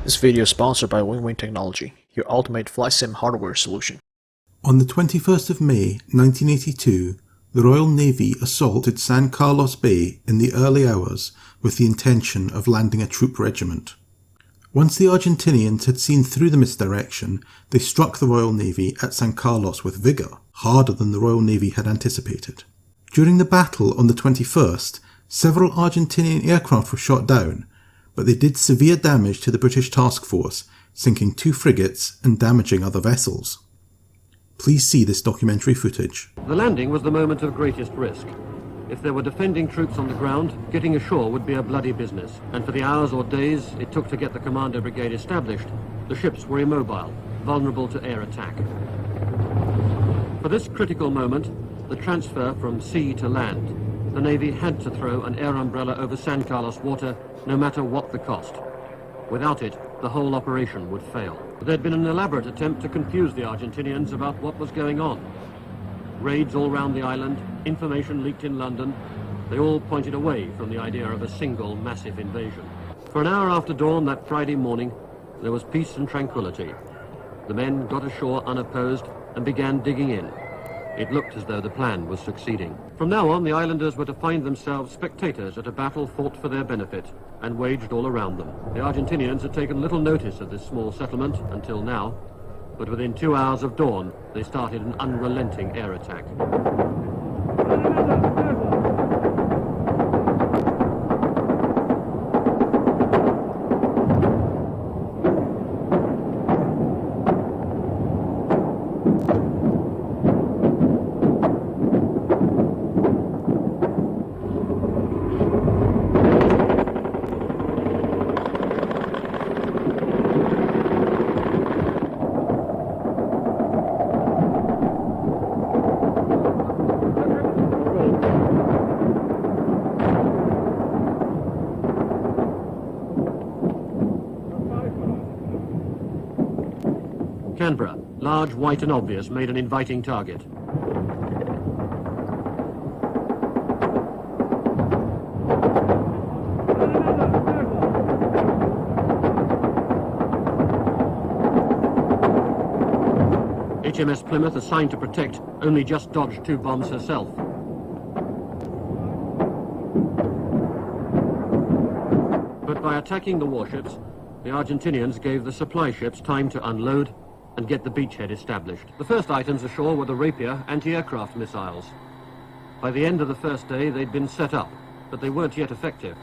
This video is sponsored by Wing Technology, your ultimate flight sim hardware solution. On the 21st of May 1982, the Royal Navy assaulted San Carlos Bay in the early hours with the intention of landing a troop regiment. Once the Argentinians had seen through the misdirection, they struck the Royal Navy at San Carlos with vigour, harder than the Royal Navy had anticipated. During the battle on the 21st, several Argentinian aircraft were shot down, but they did severe damage to the British task force, sinking 2 frigates and damaging other vessels. Please see this documentary footage. The landing was the moment of greatest risk. If there were defending troops on the ground, getting ashore would be a bloody business, and for the hours or days it took to get the Commander Brigade established, the ships were immobile, vulnerable to air attack. For this critical moment, the transfer from sea to land, the Navy had to throw an air umbrella over San Carlos water, no matter what the cost. Without it, the whole operation would fail. There'd been an elaborate attempt to confuse the Argentinians about what was going on. Raids all round the island, information leaked in London, they all pointed away from the idea of a single massive invasion. For an hour after dawn that Friday morning, there was peace and tranquility. The men got ashore unopposed and began digging in. It looked as though the plan was succeeding. From now on, the islanders were to find themselves spectators at a battle fought for their benefit and waged all around them. The Argentinians had taken little notice of this small settlement until now, but within 2 hours of dawn, they started an unrelenting air attack. Canberra, large, white and obvious, made an inviting target. HMS Plymouth, assigned to protect, only just dodged 2 bombs herself. But by attacking the warships, the Argentinians gave the supply ships time to unload and get the beachhead established. The first items ashore were the Rapier anti-aircraft missiles. By the end of the first day, they'd been set up, but they weren't yet effective.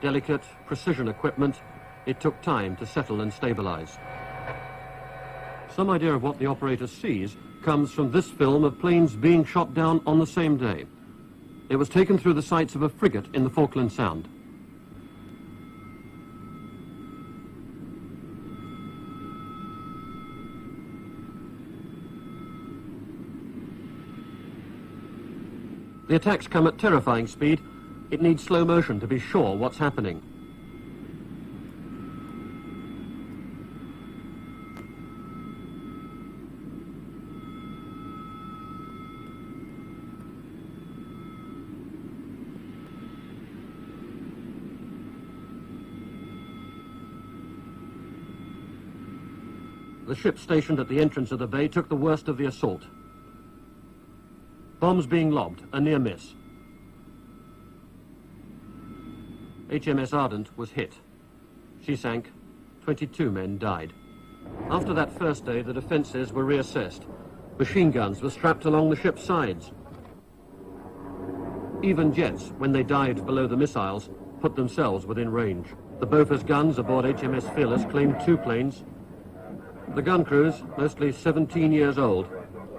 Delicate, precision equipment, it took time to settle and stabilize. Some idea of what the operator sees comes from this film of planes being shot down on the same day. It was taken through the sights of a frigate in the Falklands Sound. The attacks come at terrifying speed. It needs slow motion to be sure what's happening. The ship stationed at the entrance of the bay took the worst of the assault. Bombs being lobbed, a near miss. HMS Ardent was hit. She sank. 22 men died. After that first day, the defences were reassessed. Machine guns were strapped along the ship's sides. Even jets, when they dived below the missiles, put themselves within range. The Bofors guns aboard HMS Fearless claimed 2 planes. The gun crews, mostly 17 years old,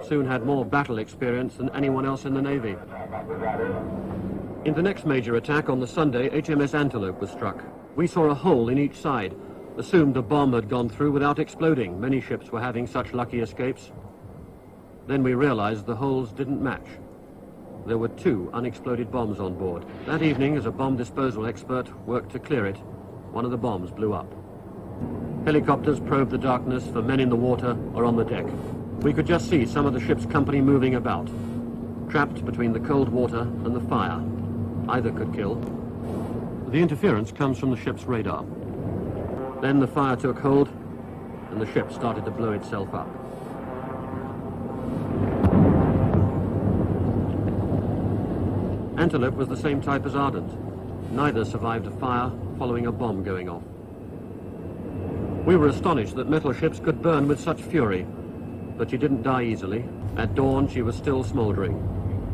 soon had more battle experience than anyone else in the Navy. In the next major attack on the Sunday, HMS Antelope was struck. We saw a hole in each side, assumed a bomb had gone through without exploding. Many ships were having such lucky escapes. Then we realized the holes didn't match. There were 2 unexploded bombs on board. That evening, as a bomb disposal expert worked to clear it, one of the bombs blew up. Helicopters probed the darkness for men in the water or on the deck. We could just see some of the ship's company moving about, trapped between the cold water and the fire. Either could kill. The interference comes from the ship's radar. Then the fire took hold, and the ship started to blow itself up. Antelope was the same type as Ardent. Neither survived a fire following a bomb going off. We were astonished that metal ships could burn with such fury, but she didn't die easily. At dawn, she was still smouldering,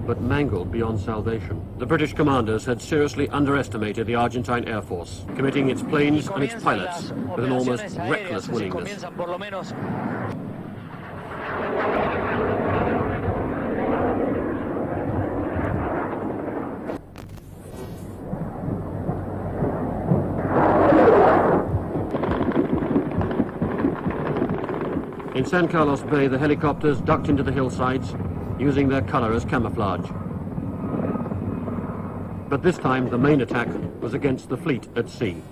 but mangled beyond salvation. The British commanders had seriously underestimated the Argentine Air Force, committing its planes and its pilots with an almost reckless willingness. In San Carlos Bay, the helicopters ducked into the hillsides, using their color as camouflage. But this time, the main attack was against the fleet at sea.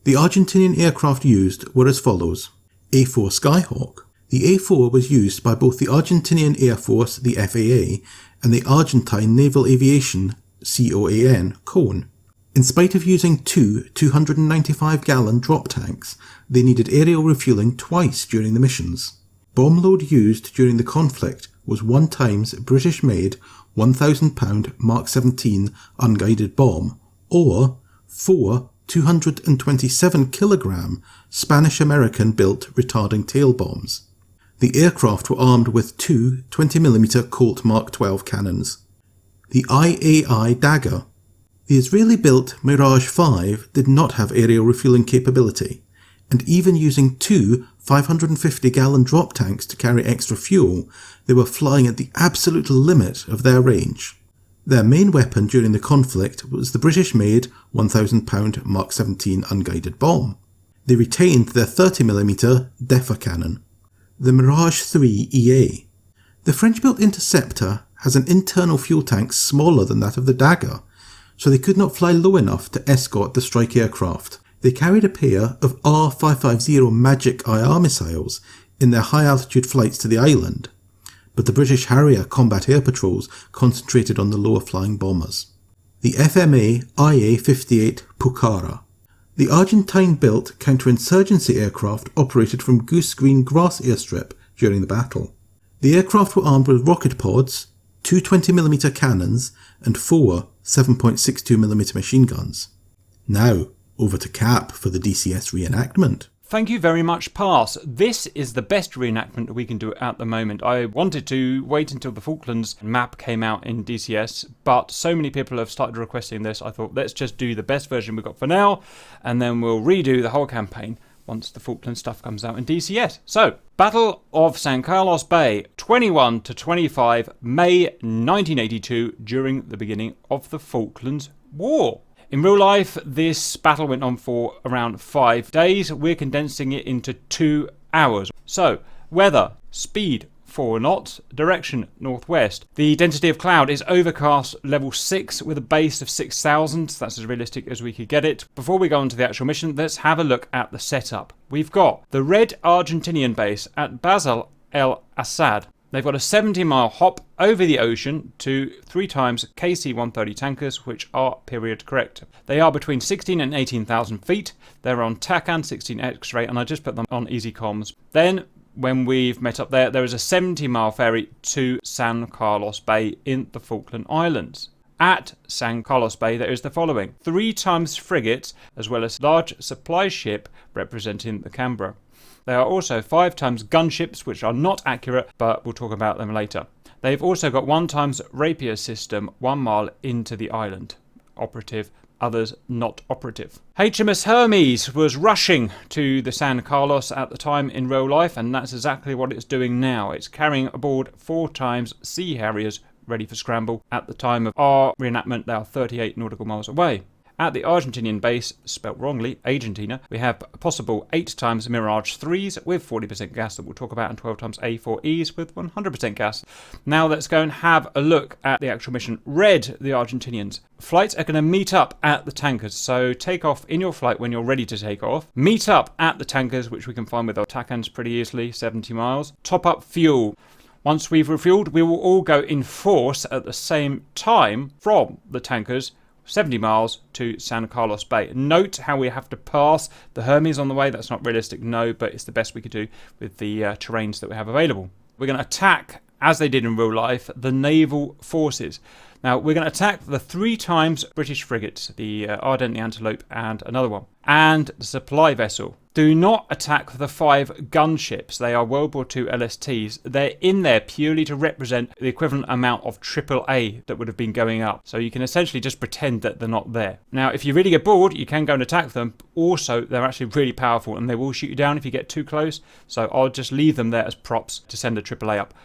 The Argentinian aircraft used were as follows. A4 Skyhawk. The A4 was used by both the Argentinian Air Force, the FAA, and the Argentine Naval Aviation, COAN, CONE. In spite of using two 295-gallon drop tanks, they needed aerial refuelling twice during the missions. Bomb load used during the conflict was 1 times British-made 1,000-pound Mark 17 unguided bomb, or 4 227-kilogram Spanish-American built retarding tail bombs. The aircraft were armed with 2 20mm Colt Mark 12 cannons. The IAI Dagger. The Israeli-built Mirage 5 did not have aerial refuelling capability, and even using 2 550-gallon drop tanks to carry extra fuel, they were flying at the absolute limit of their range. Their main weapon during the conflict was the British-made 1,000-pound Mark 17 unguided bomb. They retained their 30mm DEFA cannon. The Mirage 3 EA. The French-built Interceptor has an internal fuel tank smaller than that of the Dagger, so they could not fly low enough to escort the strike aircraft. They carried a pair of R-550 Magic IR missiles in their high-altitude flights to the island, but the British Harrier combat air patrols concentrated on the lower-flying bombers. The FMA IA-58 Pucara. The Argentine-built counterinsurgency aircraft operated from Goose Green Grass Airstrip during the battle. The aircraft were armed with rocket pods, 2 20mm cannons, and 4 7.62mm machine guns. Now, over to Cap for the DCS reenactment. Thank you very much, Pass. This is the best reenactment we can do at the moment. I wanted to wait until the Falklands map came out in DCS, but so many people have started requesting this, I thought let's just do the best version we've got for now, and then we'll redo the whole campaign once the Falklands stuff comes out in DCS. So, Battle of San Carlos Bay, 21 to 25 May 1982, during the beginning of the Falklands War. In real life, this battle went on for around 5 days. We're condensing it into 2 hours. So, weather, speed 4 knots, direction northwest. The density of cloud is overcast level 6 with a base of 6,000. That's as realistic as we could get it. Before we go on to the actual mission, let's have a look at the setup. We've got the red Argentinian base at Basel el Assad. They've got a 70-mile hop over the ocean to 3 times KC-130 tankers, which are period correct. They are between 16 and 18,000 feet. They're on TACAN 16 X-ray, and I just put them on easy comms. Then, when we've met up there, there is a 70-mile ferry to San Carlos Bay in the Falkland Islands. At San Carlos Bay, there is the following: 3 times frigates, as well as large supply ship representing the Canberra. There are also 5 times gunships, which are not accurate, but we'll talk about them later. They've also got 1 times rapier system 1 mile into the island. Operative, others not operative. HMS Hermes was rushing to the San Carlos at the time in real life, and that's exactly what it's doing now. It's carrying aboard 4 times Sea Harriers ready for scramble. At the time of our reenactment, they are 38 nautical miles away. At the Argentinian base, spelt wrongly, Argentina, we have a possible 8 times Mirage 3s with 40% gas that we'll talk about, and 12 times A4Es with 100% gas. Now let's go and have a look at the actual mission. Red, the Argentinians. Flights are going to meet up at the tankers, so take off in your flight when you're ready to take off. Meet up at the tankers, which we can find with our TACANs pretty easily, 70 miles. Top up fuel. Once we've refueled, we will all go in force at the same time from the tankers, 70 miles to San Carlos Bay. Note how we have to pass the Hermes on the way. That's not realistic, no, but it's the best we could do with the terrains that we have available. We're going to attack, as they did in real life, the naval forces. Now, we're going to attack the 3 times British frigates, the Argentine Antelope and another one, and the supply vessel. Do not attack the 5 gunships. They are World War II LSTs. They're in there purely to represent the equivalent amount of AAA that would have been going up. So you can essentially just pretend that they're not there. Now, if you really get bored, you can go and attack them. Also, they're actually really powerful and they will shoot you down if you get too close. So I'll just leave them there as props to send a AAA up.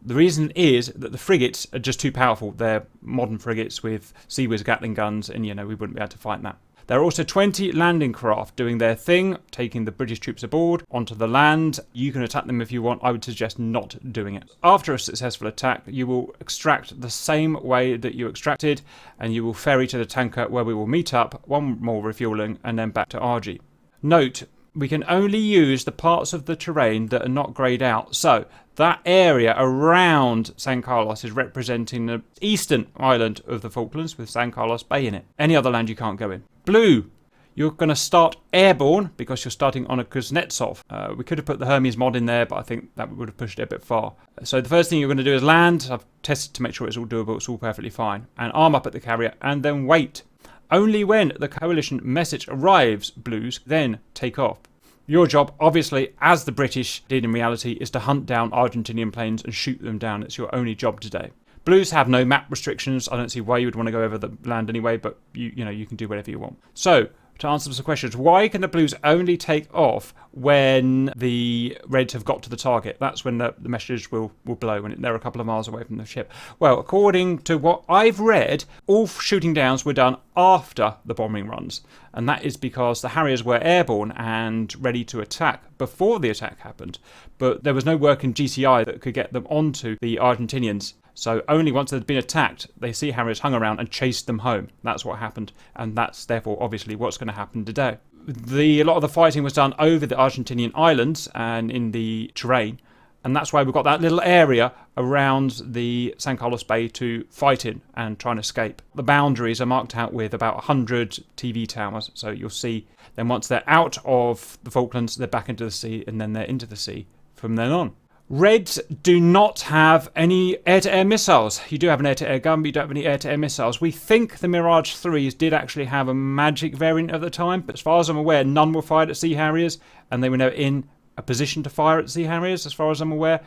The reason is that the frigates are just too powerful. They're modern frigates with Sea Whiz Gatling guns, and we wouldn't be able to fight that. There are also 20 landing craft doing their thing, taking the British troops aboard onto the land. You can attack them if you want. I would suggest not doing it. After a successful attack, you will extract the same way that you extracted, and you will ferry to the tanker where we will meet up, one more refueling, and then back to Argy. Note, we can only use the parts of the terrain that are not greyed out. So that area around San Carlos is representing the eastern island of the Falklands with San Carlos Bay in it. Any other land you can't go in. Blue, you're going to start airborne because you're starting on a Kuznetsov. We could have put the Hermes mod in there, but I think that would have pushed it a bit far. So the first thing you're going to do is land. I've tested to make sure it's all doable. It's all perfectly fine. And arm up at the carrier and then wait. Only when the coalition message arrives, Blues, then take off. Your job, obviously, as the British did in reality, is to hunt down Argentinian planes and shoot them down. It's your only job today. Blues have no map restrictions. I don't see why you would want to go over the land anyway, but you can do whatever you want. So, to answer some questions, why can the Blues only take off when the Reds have got to the target? That's when the messages will blow, when they're a couple of miles away from the ship. Well, according to what I've read, all shooting downs were done after the bombing runs. And that is because the Harriers were airborne and ready to attack before the attack happened. But there was no work in GCI that could get them onto the Argentinians. So only once they'd been attacked, they see Harriers hung around and chased them home. That's what happened. And that's therefore obviously what's going to happen today. A lot of the fighting was done over the Argentinian islands and in the terrain. And that's why we've got that little area around the San Carlos Bay to fight in and try and escape. The boundaries are marked out with about 100 TV towers. So you'll see then once they're out of the Falklands, they're back into the sea and then they're into the sea from then on. Reds do not have any air-to-air missiles. You do have an air-to-air gun, but you don't have any air-to-air missiles. We think the Mirage 3s did actually have a magic variant at the time, but as far as I'm aware, none were fired at Sea Harriers, and they were never in a position to fire at Sea Harriers, as far as I'm aware.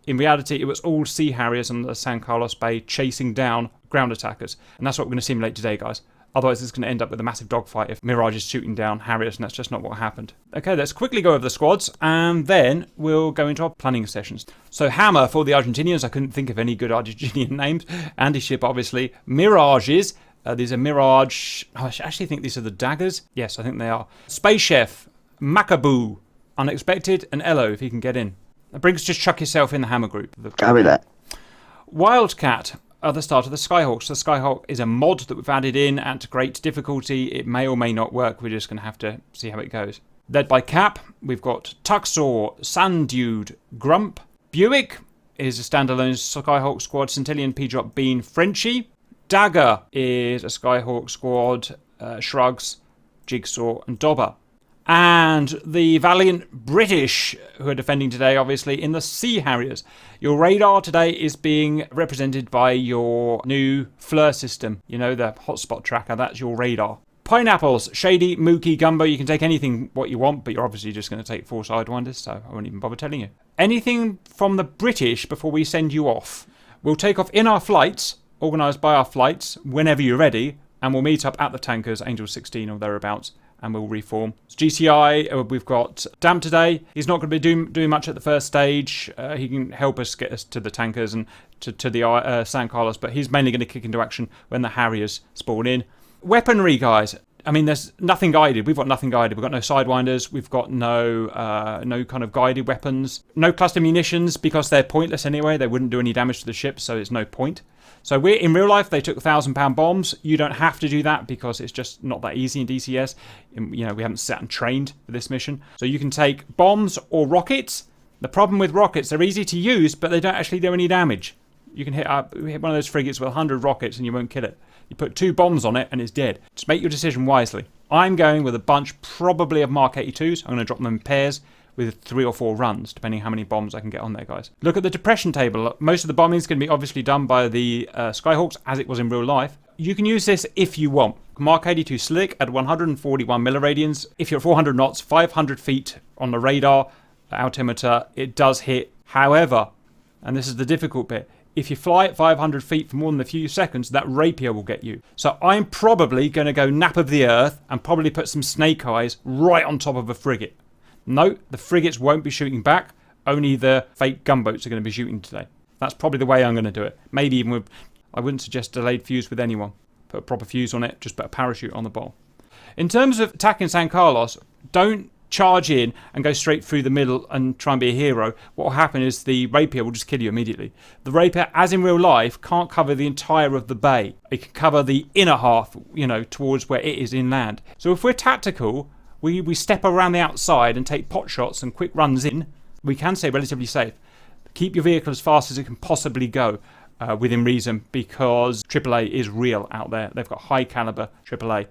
In reality, it was all Sea Harriers on the San Carlos Bay chasing down ground attackers, and that's what we're going to simulate today, guys. Otherwise, it's going to end up with a massive dogfight if Mirage is shooting down Harriers, and that's just not what happened. Okay, let's quickly go over the squads, and then we'll go into our planning sessions. So, Hammer for the Argentinians. I couldn't think of any good Argentinian names. Anti-ship, obviously. Mirages. These are Mirage. I actually think these are the daggers. Yes, I think they are. Space Chef. Macaboo. Unexpected. And Elo, if he can get in. Briggs, just chuck yourself in the Hammer group. Carry that. Wildcat. At the start of the Skyhawk. So the Skyhawk is a mod that we've added in at great difficulty. It may or may not work. We're just going to have to see how it goes. Led by Cap, we've got Tuxor, Sandude, Grump. Buick is a standalone Skyhawk squad. Centillion, P-Drop, Bean, Frenchie. Dagger is a Skyhawk squad. Shrugs, Jigsaw, and Dobber. And the valiant British who are defending today, obviously, in the Sea Harriers. Your radar today is being represented by your new FLIR system. You know, the hotspot tracker, that's your radar. Pineapples, Shady, Mookie, Gumbo. You can take anything what you want, but you're obviously just going to take 4 Sidewinders, so I won't even bother telling you. Anything from the British before we send you off. We'll take off in our flights, organised by our flights, whenever you're ready, and we'll meet up at the tankers, Angel 16 or thereabouts, and we'll reform. It's GCI, we've got Dam today. He's not going to be doing much at the first stage. He can help us get us to the tankers and to the San Carlos, but he's mainly going to kick into action when the Harriers spawn in. Weaponry, guys. I mean, there's nothing guided. We've got nothing guided. We've got no Sidewinders. We've got no kind of guided weapons. No cluster munitions because they're pointless anyway. They wouldn't do any damage to the ship, so there's no point. So we're in real life, they took 1,000-pound bombs. You don't have to do that because it's just not that easy in DCS. We haven't sat and trained for this mission. So you can take bombs or rockets. The problem with rockets, they're easy to use, but they don't actually do any damage. You can hit one of those frigates with 100 rockets and you won't kill it. You put 2 bombs on it and it's dead. Just make your decision wisely. I'm going with a bunch probably of Mark 82s. I'm going to drop them in pairs with 3 or 4 runs, depending how many bombs I can get on there, guys. Look at the depression table. Most of the bombing is going to be obviously done by the Skyhawks, as it was in real life. You can use this if you want. Mark 82 Slick at 141 milliradians. If you're at 400 knots, 500 feet on the radar altimeter, it does hit. However, and this is the difficult bit, if you fly at 500 feet for more than a few seconds, that rapier will get you. So I'm probably going to go nap of the earth and probably put some snake eyes right on top of a frigate. No, the frigates won't be shooting back. Only the fake gunboats are going to be shooting today. That's probably the way I'm going to do it. Maybe even with... I wouldn't suggest delayed fuse with anyone. Put a proper fuse on it, just put a parachute on the bowl. In terms of attacking San Carlos, don't charge in and go straight through the middle and try and be a hero. What will happen is the rapier will just kill you immediately. The rapier, as in real life, can't cover the entire of the bay. It can cover the inner half, towards where it is inland. So if we're tactical, we step around the outside and take pot shots and quick runs in, we can stay relatively safe. Keep your vehicle as fast as it can possibly go. Within reason, because AAA is real out there. They've got high caliber AAA.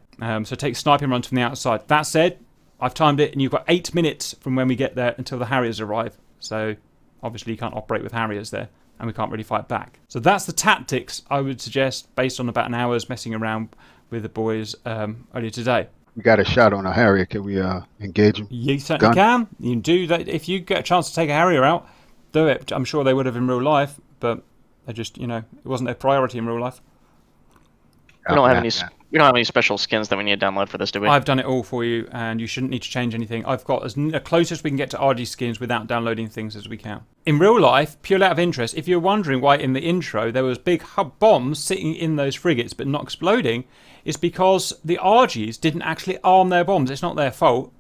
So take sniping runs from the outside. That said, I've timed it and you've got 8 minutes from when we get there until the Harriers arrive. So obviously you can't operate with Harriers there and we can't really fight back. So that's the tactics I would suggest based on about an hour's messing around with the boys earlier today. We got a shot on a Harrier. Can we engage him? You certainly can. You can do that. If you get a chance to take a Harrier out, do it. I'm sure they would have in real life, but they just, it wasn't their priority in real life. We don't have any special skins that we need to download for this, do we? I've done it all for you, and you shouldn't need to change anything. I've got as close as we can get to RG skins without downloading things as we can. In real life, purely out of interest, if you're wondering why in the intro there was big hub bombs sitting in those frigates but not exploding, it's because the RGs didn't actually arm their bombs. It's not their fault.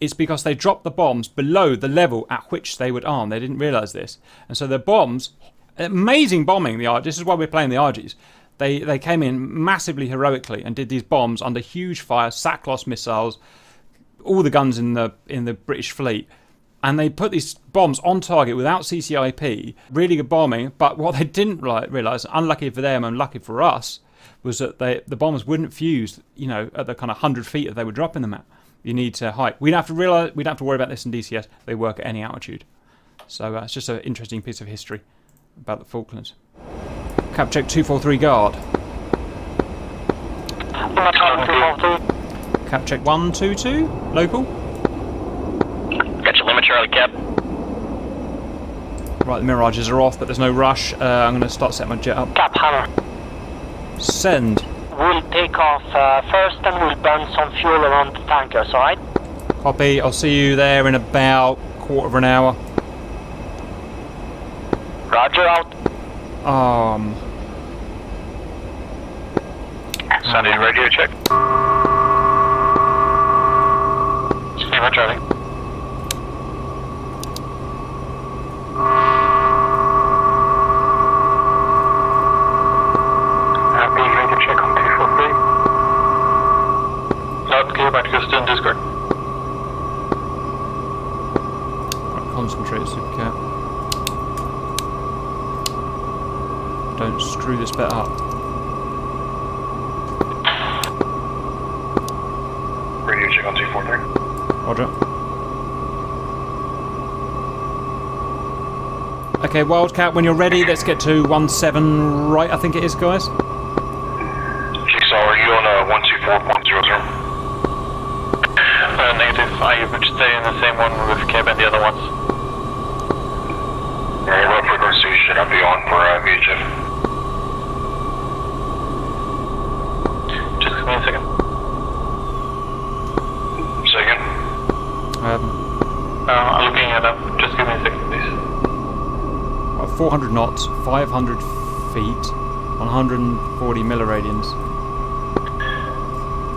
It's because they dropped the bombs below the level at which they would arm. They didn't realise this. And so their bombs... Amazing bombing, the RGs. This is why we're playing the RGs. They came in massively heroically and did these bombs under huge fire, Saclos missiles, all the guns in the British fleet. And they put these bombs on target without CCIP. Really good bombing. But what they didn't realise, unlucky for them and lucky for us, was that the bombs wouldn't fuse, at the kind of 100 feet that they were dropping them at. You need to height. We'd have to worry about this in DCS. They work at any altitude. So it's just an interesting piece of history about the Falklands. Cap check 243 guard. Cap check 122 local. Got your limit, Charlie Cap. Right, the mirages are off, but there's no rush. I'm going to start setting my jet up. Cap Hammer. Send. We'll take off first and we'll burn some fuel around the tankers, alright? Copy. I'll see you there in about a quarter of an hour. Roger, out. Sandy, radio check. Steamer, Charlie. Radio check on 243. Loud, clear back to Houston, Discord. Right, concentrate, Supercat. Don't screw this bit up. Radio check on 243. Roger. Okay, Wildcat, when you're ready, let's get to 17 right, I think it is, guys. Jigsaw, are you on 124.00? Negative. I would stay in the same one with Cab and the other ones. Very well, frequency should I be on for VHF? Just give me a second. Second? I'm looking at them. Just give me a second, please. 400 knots, 500 feet, 140 milliradians.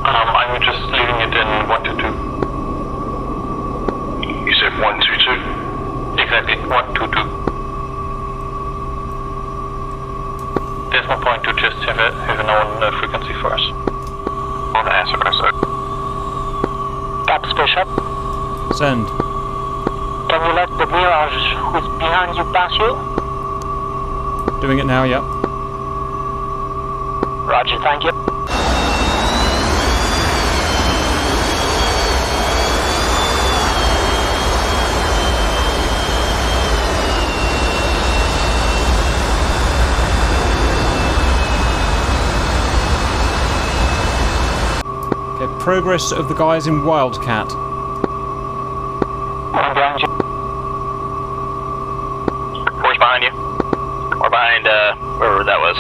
I'm just leaving it in 122. You said 122? Exactly, 122. There's no point to just have a known frequency for us. On the answer, Cap Bishop. Send. Can you let the Mirage who's behind you pass you? Doing it now, yep. Roger, thank you. Progress of the guys in Wildcat. I'm behind you. Where's behind you? Or behind, wherever that was.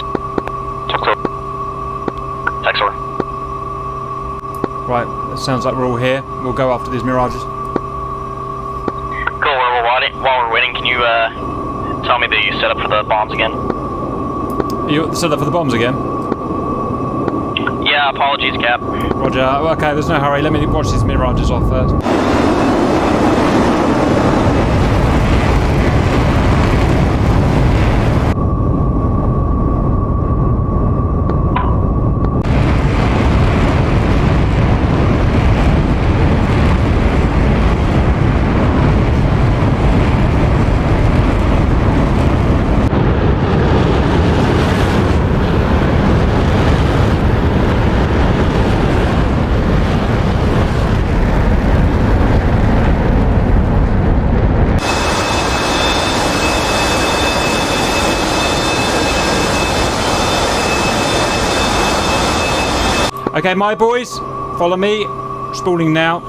Texor. Right, it sounds like we're all here. We'll go after these mirages. Cool, while we're waiting, can you, tell me the setup for the bombs again? You set up for the bombs again? Yeah, apologies, Cap. Roger. Okay, there's no hurry. Let me watch these mirages off first. Okay, my boys, follow me. Spooling now.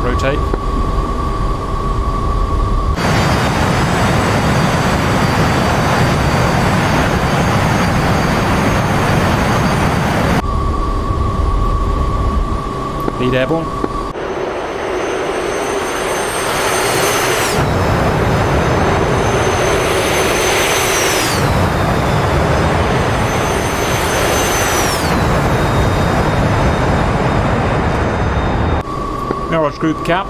Rotate. Lead airborne. Mirage group cap.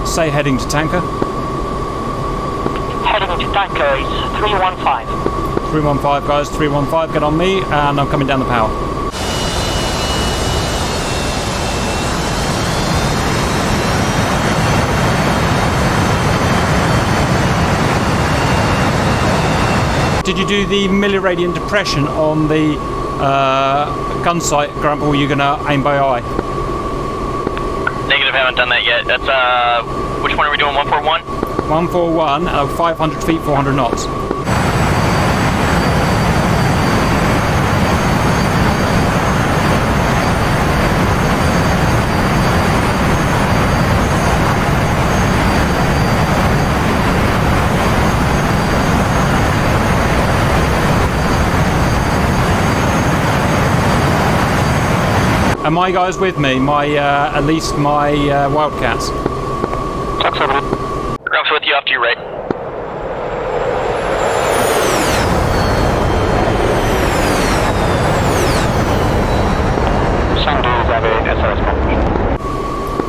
Say heading to tanker. Heading to tanker is 315. 315 guys, 315, get on me, and I'm coming down the power. Did you do the milliradian depression on the gun sight, Grant, or are you going to aim by eye? Negative, haven't done that yet. That's, which one are we doing, 141? 141, 500 feet, 400 knots. Are my guys with me? At least my Wildcats. Grump's with you off to your right.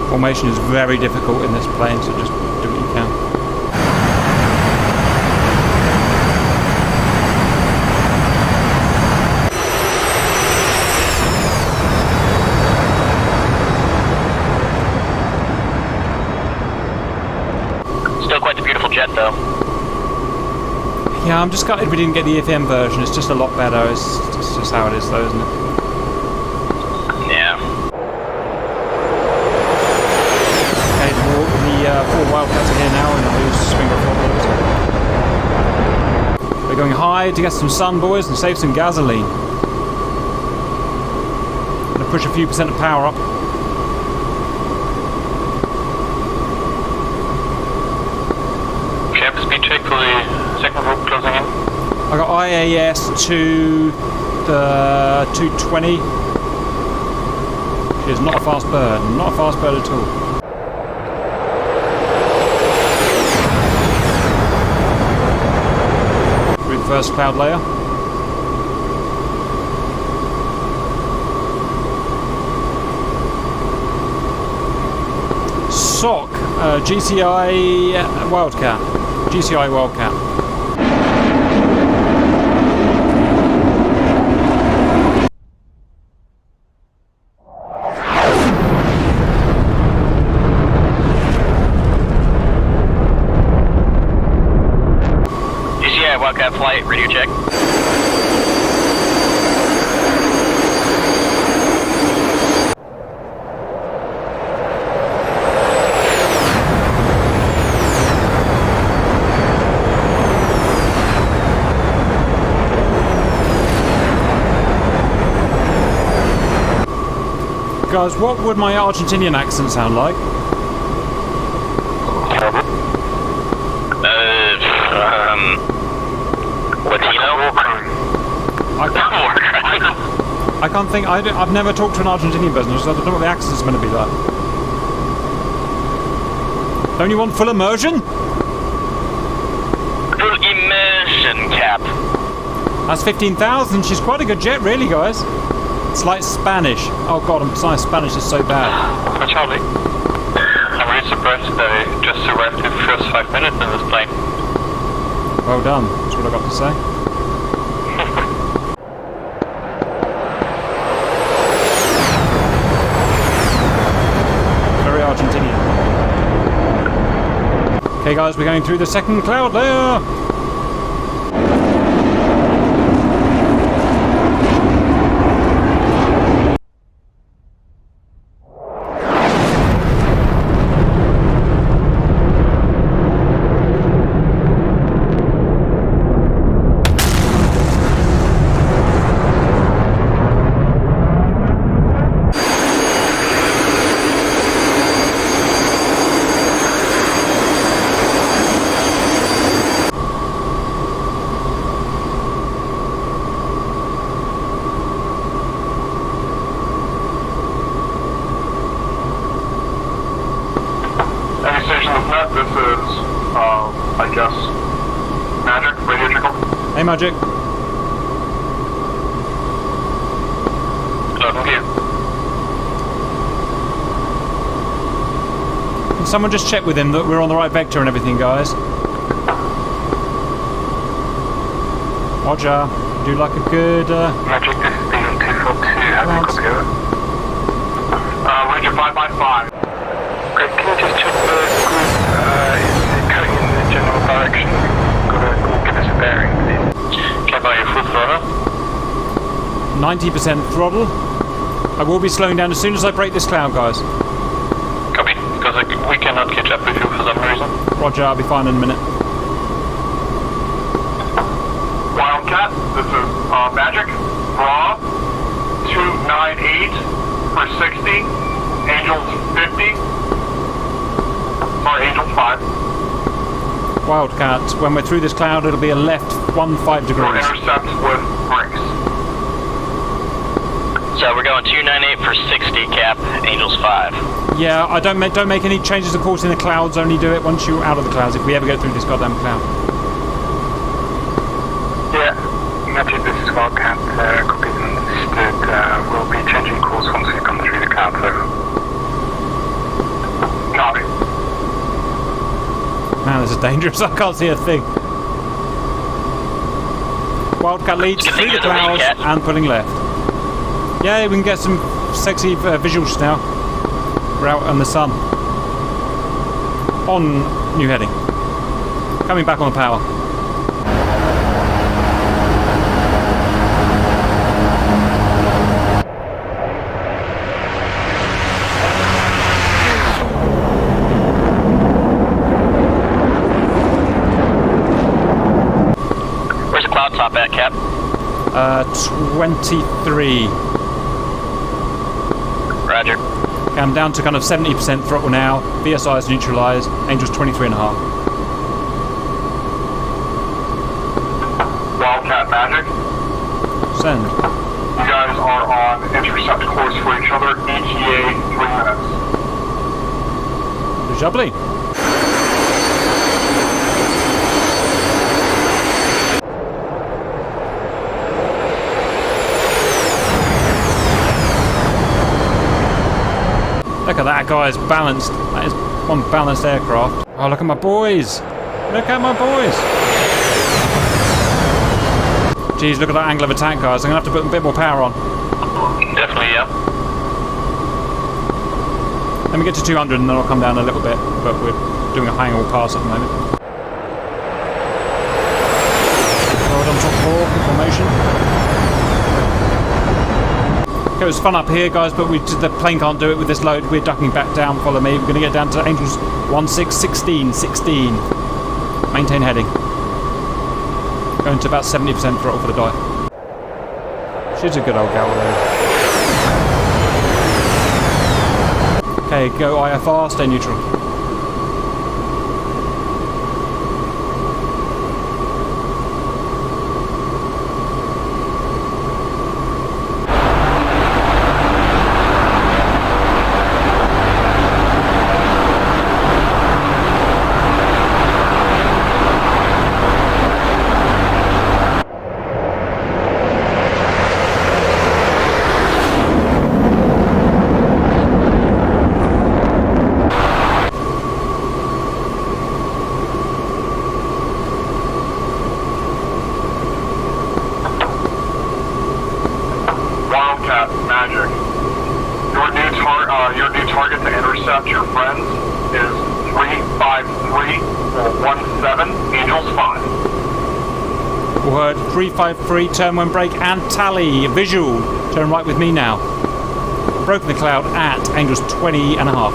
Formation is very difficult in this plane, so just do what you can. Though. Yeah, I'm just gutted we didn't get the FM version. It's just a lot better. It's just how it is, though, isn't it? Yeah. Okay, the 4 Wildcats are here now, and those Swinger 4. We're going high to get some sun, boys, and save some gasoline. Gonna push a few % of power up. Check for the second group closing in. I got IAS to the 220. She is not a fast bird, not a fast bird at all. first cloud layer. SOC, GCI Wildcat. GCI Wildcat. GCI Wildcat flight, radio check. Guys, what would my Argentinian accent sound like? Latino? I can't think. I've never talked to an Argentinian person, so I don't know what the accent's going to be like. Don't you want full immersion? Full immersion, Cap. That's 15,000. She's quite a good jet, really, guys. It's like Spanish. Oh god, my Spanish is so bad. Charlie, I'm really surprised that I just survived the first 5 minutes in this plane. Well done. That's what I got to say. Very Argentinian. Okay, guys, we're going through the second cloud layer. This is, I guess, Magic, radio trickle. Hey, Magic. Here. Can someone just check with him that we're on the right vector and everything, guys? Roger. Do like a good... Magic, this is being 242. How do you copy over? Roger, 5x5. Great, can you just check the group? Is it going in the general direction? Gotta give us a bearing, please. Cap, are you full throttle? 90% throttle. I will be slowing down as soon as I break this cloud, guys. Copy, because we cannot catch up with you for some reason. Roger, I'll be fine in a minute. Wildcat, this is Magic, Raw, 298 for 60, Angels 50, sorry, Angels 5. Wildcat, when we're through this cloud, it'll be a left 15 degrees. For intercept with brakes. So we're going 298 for 60, Cap, Angels 5. Yeah, I don't make any changes of course in the clouds, only do it once you're out of the clouds, if we ever go through this goddamn cloud. Yeah, Magic, this is Wildcat, copy and understood. We'll be changing course once we come through the clouds, over. Copy. Man, this is dangerous, I can't see a thing. Wildcat leads through the clouds and pulling left. Yeah, we can get some sexy visuals now. We're out in the sun. On new heading. Coming back on the power. Where's the cloud top at, Cap? 23. Roger. Okay, I'm down to kind of 70% throttle now. VSI is neutralised. Angels 23.5. Wildcat, Magic. Send. You guys are on intercept course for each other, ETA 3 minutes. Jubbly. Look at that guy's balanced. That is one balanced aircraft. Oh, look at my boys. Look at my boys. Geez, look at that angle of attack, guys. I'm going to have to put a bit more power on. Definitely, yeah. Let me get to 200 and then I'll come down a little bit. But we're doing a hang-all pass at the moment. Forward on top 4, formation. Okay, it was fun up here, guys, but the plane can't do it with this load. We're ducking back down. Follow me. We're going to get down to Angels 16. Maintain heading. Going to about 70% throttle for the dive. She's a good old Galileo. Okay, go IFR. Stay neutral. Magic. Your new target to intercept your friends is 35317 Angels 5. Word 353, turn one brake and tally. Visual. Turn right with me now. Broken the cloud at Angels 20 and a half.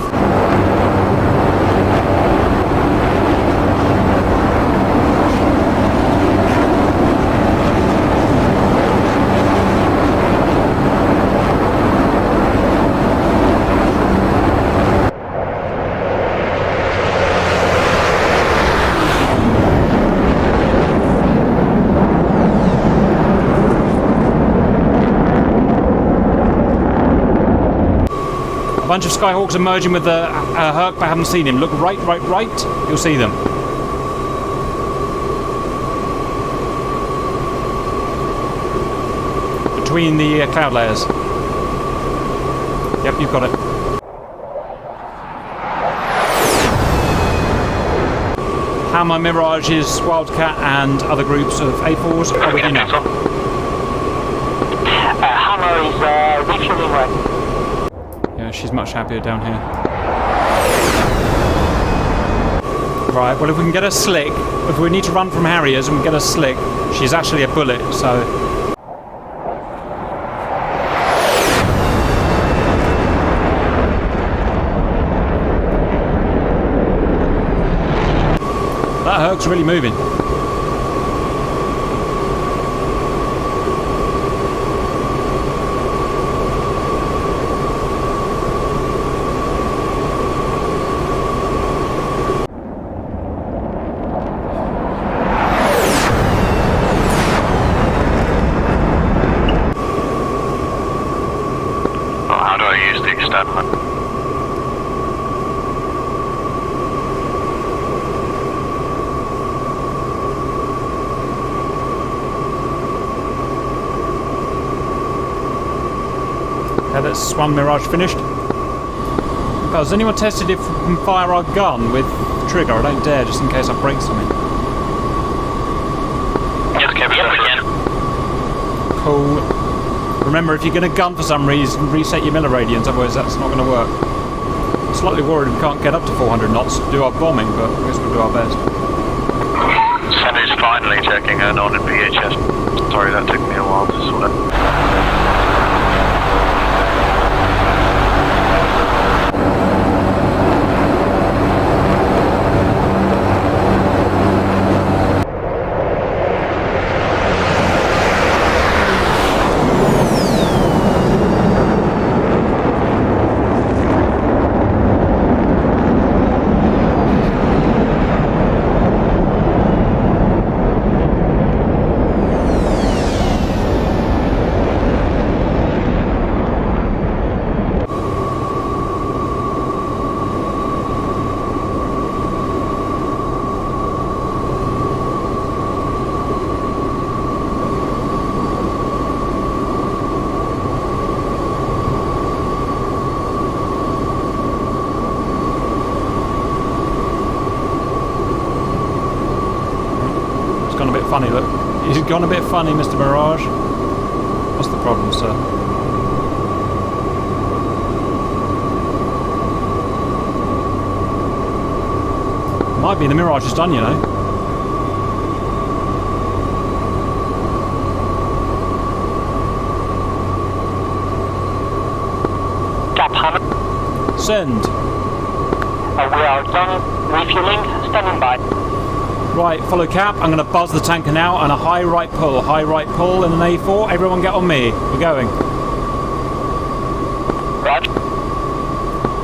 A bunch of Skyhawks are merging with the Herc, but I haven't seen him. Look right. You'll see them. Between the cloud layers. Yep, you've got it. Hammer, Mirages, Wildcat, and other groups of A4s are with you now. Hammer is refueling right. Yeah, she's much happier down here. Right, well if we can get her slick, if we need to run from Harriers and we get her slick, she's actually a bullet, so... That Herc's really moving. Okay, that's one Mirage finished. Guys, has anyone tested if we can fire our gun with the trigger? I don't dare, just in case I break something. Yes, Captain. Yep, we can. Cool. Remember, if you're going to gun for some reason, reset your milliradians, otherwise that's not going to work. I'm slightly worried we can't get up to 400 knots to do our bombing, but I guess we'll do our best. Sandy's finally checking her on in VHS. Sorry, that took me a while to sort out. You've gone a bit funny, Mr. Mirage. What's the problem, sir? Might be the Mirage is done, you know. Cap Hammer. Send. We are done refueling, standing by. Right, follow Cap. I'm going to buzz the tanker now and a high right pull in an A4. Everyone get on me. We're going. Roger.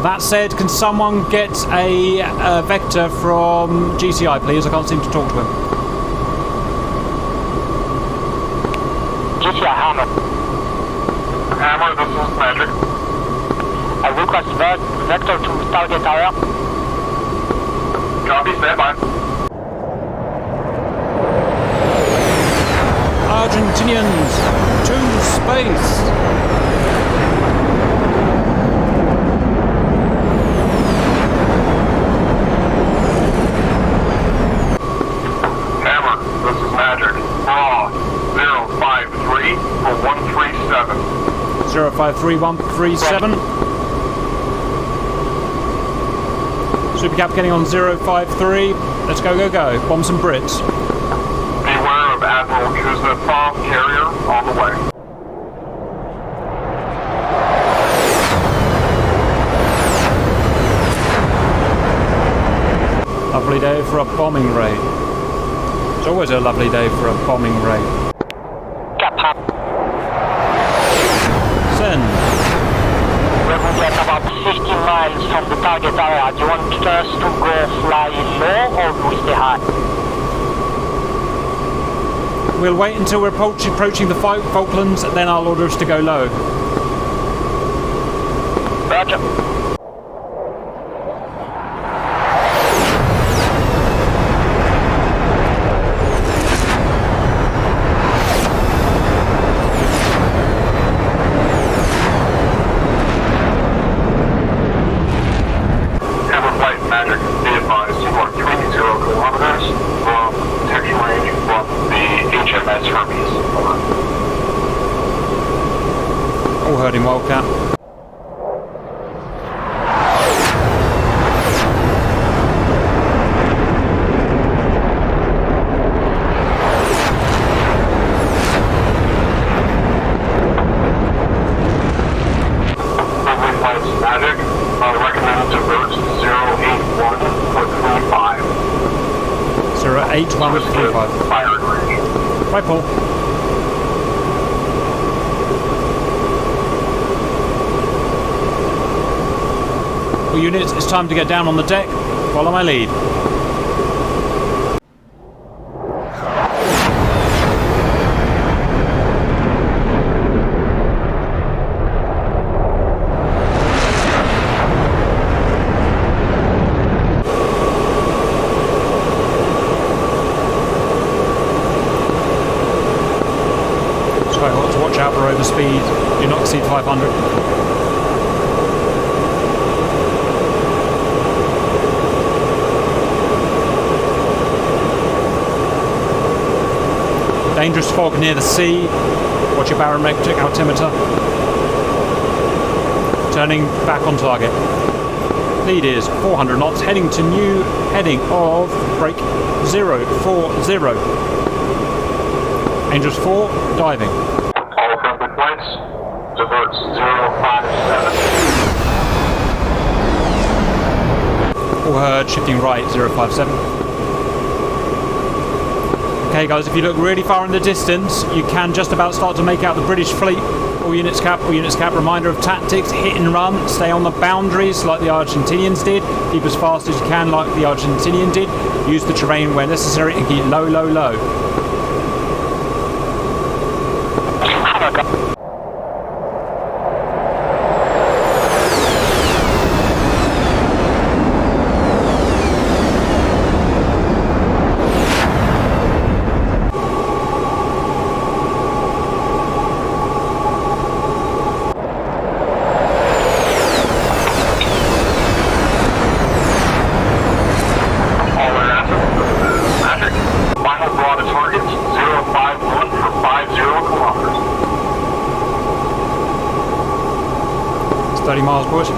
That said, can someone get a vector from GCI, please? I can't seem to talk to him. GCI Hammer. Hammer, this is Magic. I request vector to target area. Copy, stand by. Argentinians to space. Hammer, this is Magic. Raw, 053 for 137. 053137. Supercap getting on 053. Let's go, go, go. Bomb some Brits. Beware of Admiral Kuznetsov carrier on the way. Lovely day for a bombing raid. It's always a lovely day for a bombing raid. Cap Hammer. Send. We will get about 50 miles from the target area. Do you want us to go fly low or do we stay high? We'll wait until we're approaching the Falklands, then I'll order us to go low. Roger. Hammer Flight Magic, be advised you are 30 kilometers from detection range from the HMS Hermes. Over. All heard in Wildcat. Lovely Flights Magic, I recommend divert 081 for 35. 08135. Firing range. Right, Paul. All units, it's time to get down on the deck. Follow my lead. Try not to watch out for overspeed. Do not exceed 500. Dangerous fog near the sea. Watch your barometric altimeter. Turning back on target. Lead is 400 knots, heading to new heading of break 040. Angels 4, diving. All appropriate flights, divert 057. All heard, shifting right 057. Okay guys, if you look really far in the distance, you can just about start to make out the British fleet. All units cap, reminder of tactics, hit and run, stay on the boundaries like the Argentinians did, keep as fast as you can like the Argentinian did, use the terrain where necessary and keep low, low, low. All air assets, this is Magic. Final broad 30 miles, boys.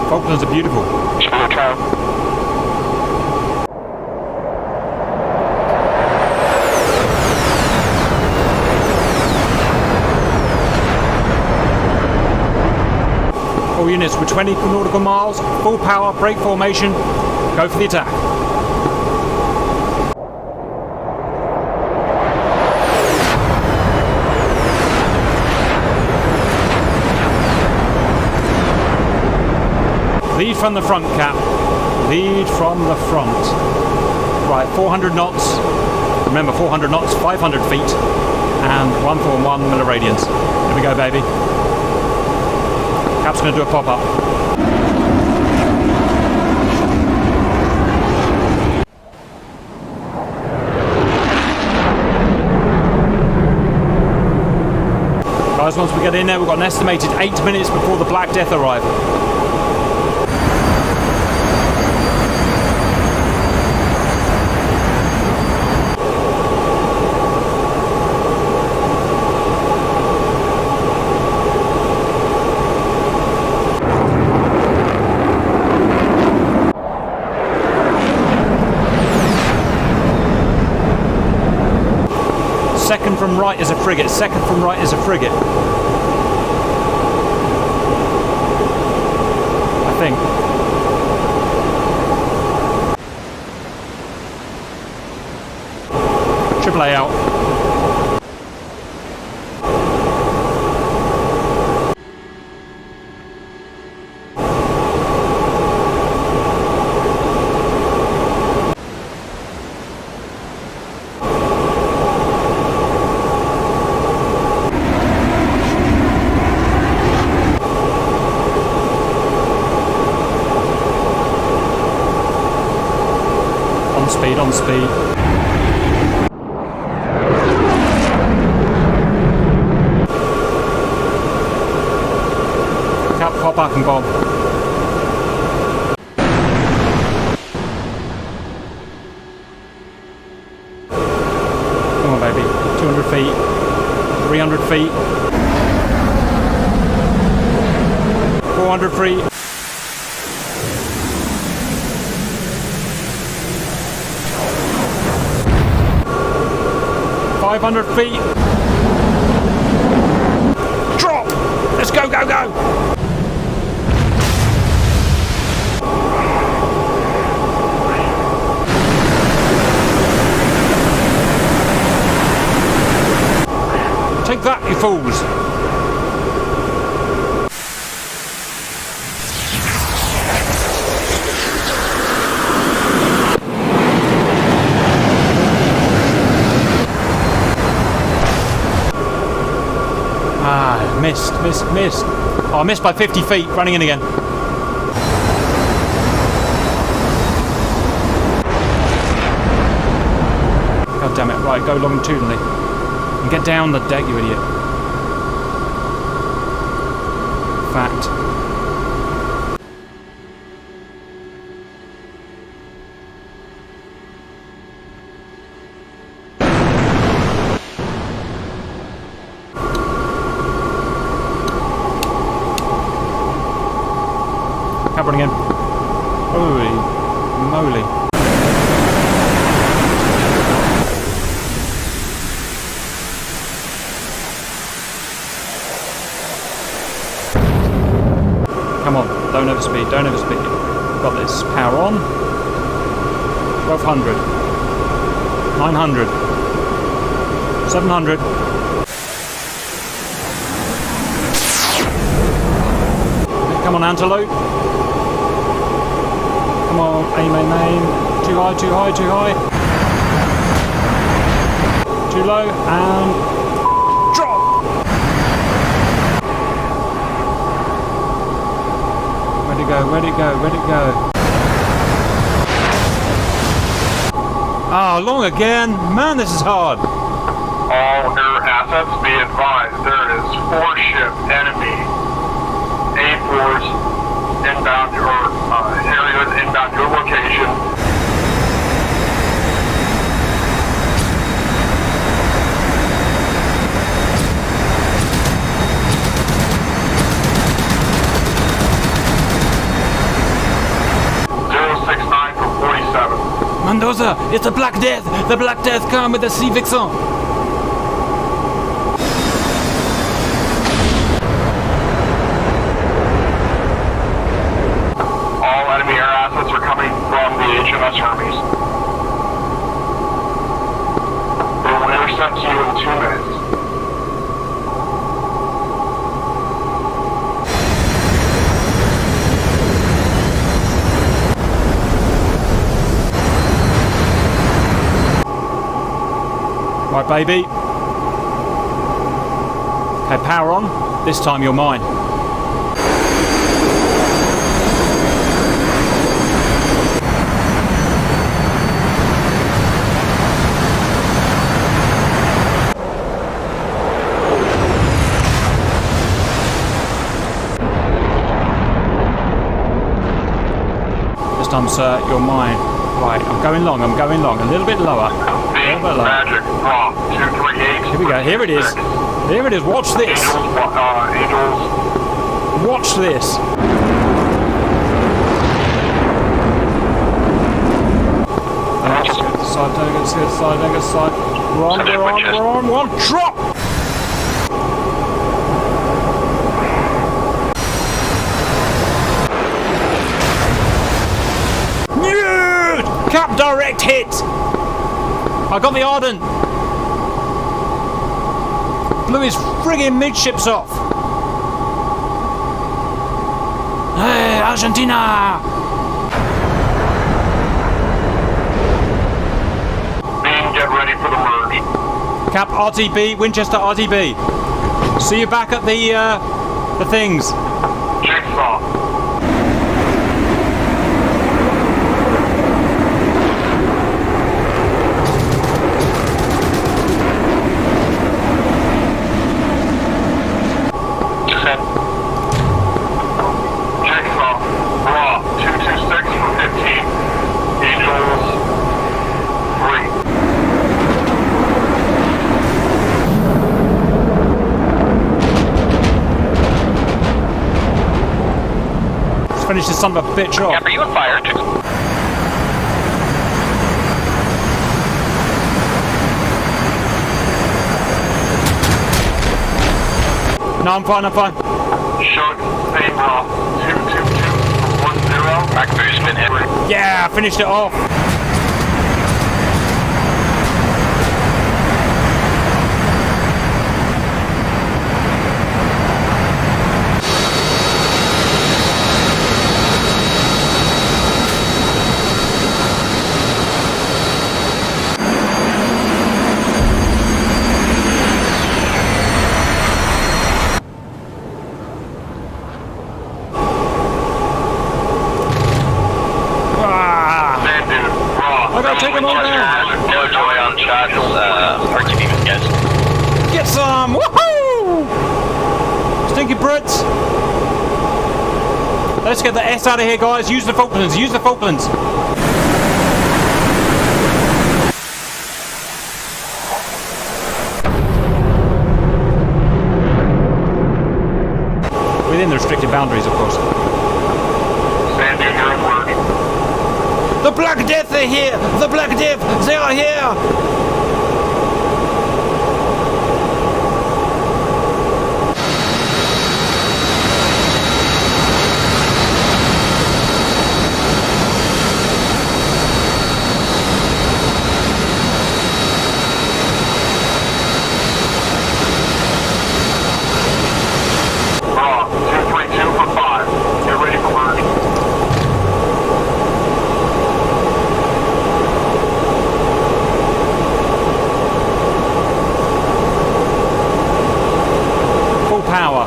Falklands are beautiful. All units with 20 nautical miles, full power, break formation, go for the attack. Lead from the front, Cap. Lead from the front. Right, 400 knots. Remember, 400 knots, 500 feet, and 141 milliradians. Here we go, baby. Cap's going to do a pop-up. Guys, once we get in there, we've got an estimated 8 minutes before the Black Death arrive. Second from right is a frigate. Second from right is a frigate. I think. Triple A out. On speed. Cap, pop back and bomb. Come on, baby. 200 feet. 300 feet. 400 feet. 500 feet. Drop! Let's go, go, go! Take that, you fools! Missed. Oh, I missed by 50 feet, running in again. God damn it, right, go longitudinally. And get down the deck, you idiot. Fact. Running in. Holy moly. Come on, don't overspeed, don't overspeed. Got this. Power on. 1200. 900. 700. Come on, Antelope. Come on, aim. Too high. Too low, and drop! Where'd it go? Ah, long again. Man, this is hard. All air assets be advised. There is 4-ship enemy A4s inbound your areas, inbound your location. Mendoza, it's the Black Death! The Black Death come with the Sea Vixen! All enemy air assets are coming from the HMS Hermes. They will intercept you in 2 minutes. Right, baby. Okay, power on. This time you're mine. This time, sir, you're mine. Right, I'm going long, a little bit lower. Magic, drop, 238. Here we go, here it is. Here it is, watch this. Angels. Watch this. Don't go to the side, don't go to the side, don't go to the side. We're on, one, drop! Nude! Cap direct hit! I got the Ardent! Blew his friggin' midships off! Hey, Argentina! Beam, get ready for the merge. Cap RTB, Winchester RTB. See you back at the things. Jigsaw. Jigsaw. Raw. 226 for 15. Angels. 3. Let's finish this son of a bitch off. Cap, are you on fire? No, I'm fine. Shug, same raw. 222 10. Back boost been hit. Yeah, I finished it off. I gotta take him on down. No joy on charge. RTB with guys. Get some! Woohoo! Stinky Brits! Let's get the S out of here, guys. Use the Falklands. Within the restricted boundaries, of course. Sandy, you're in work. The Black Death are here! The Black Death! They are here! Raw. 232 for 5. Get ready for merge. Power.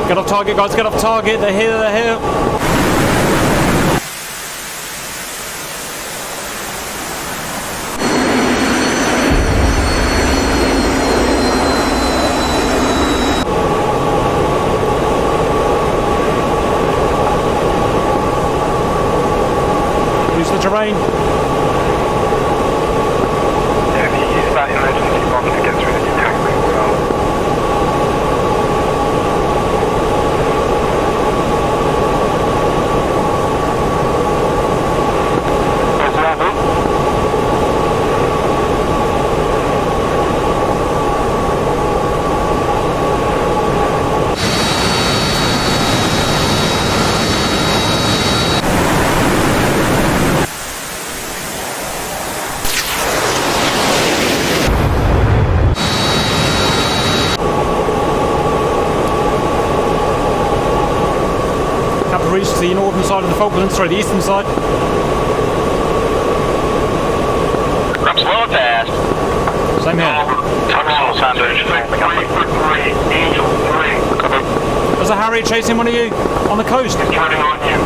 Get off target, guys, get off target. They're here. Use the terrain. Yeah, if you use that emergency bomb to get through the attack ring as well. Falklands, sorry, the eastern side. I'm slow and fast. Same here. Terminal Sandwich. 3 Angel 3. There's a Harrier chasing one of you on the coast. It's turning on you.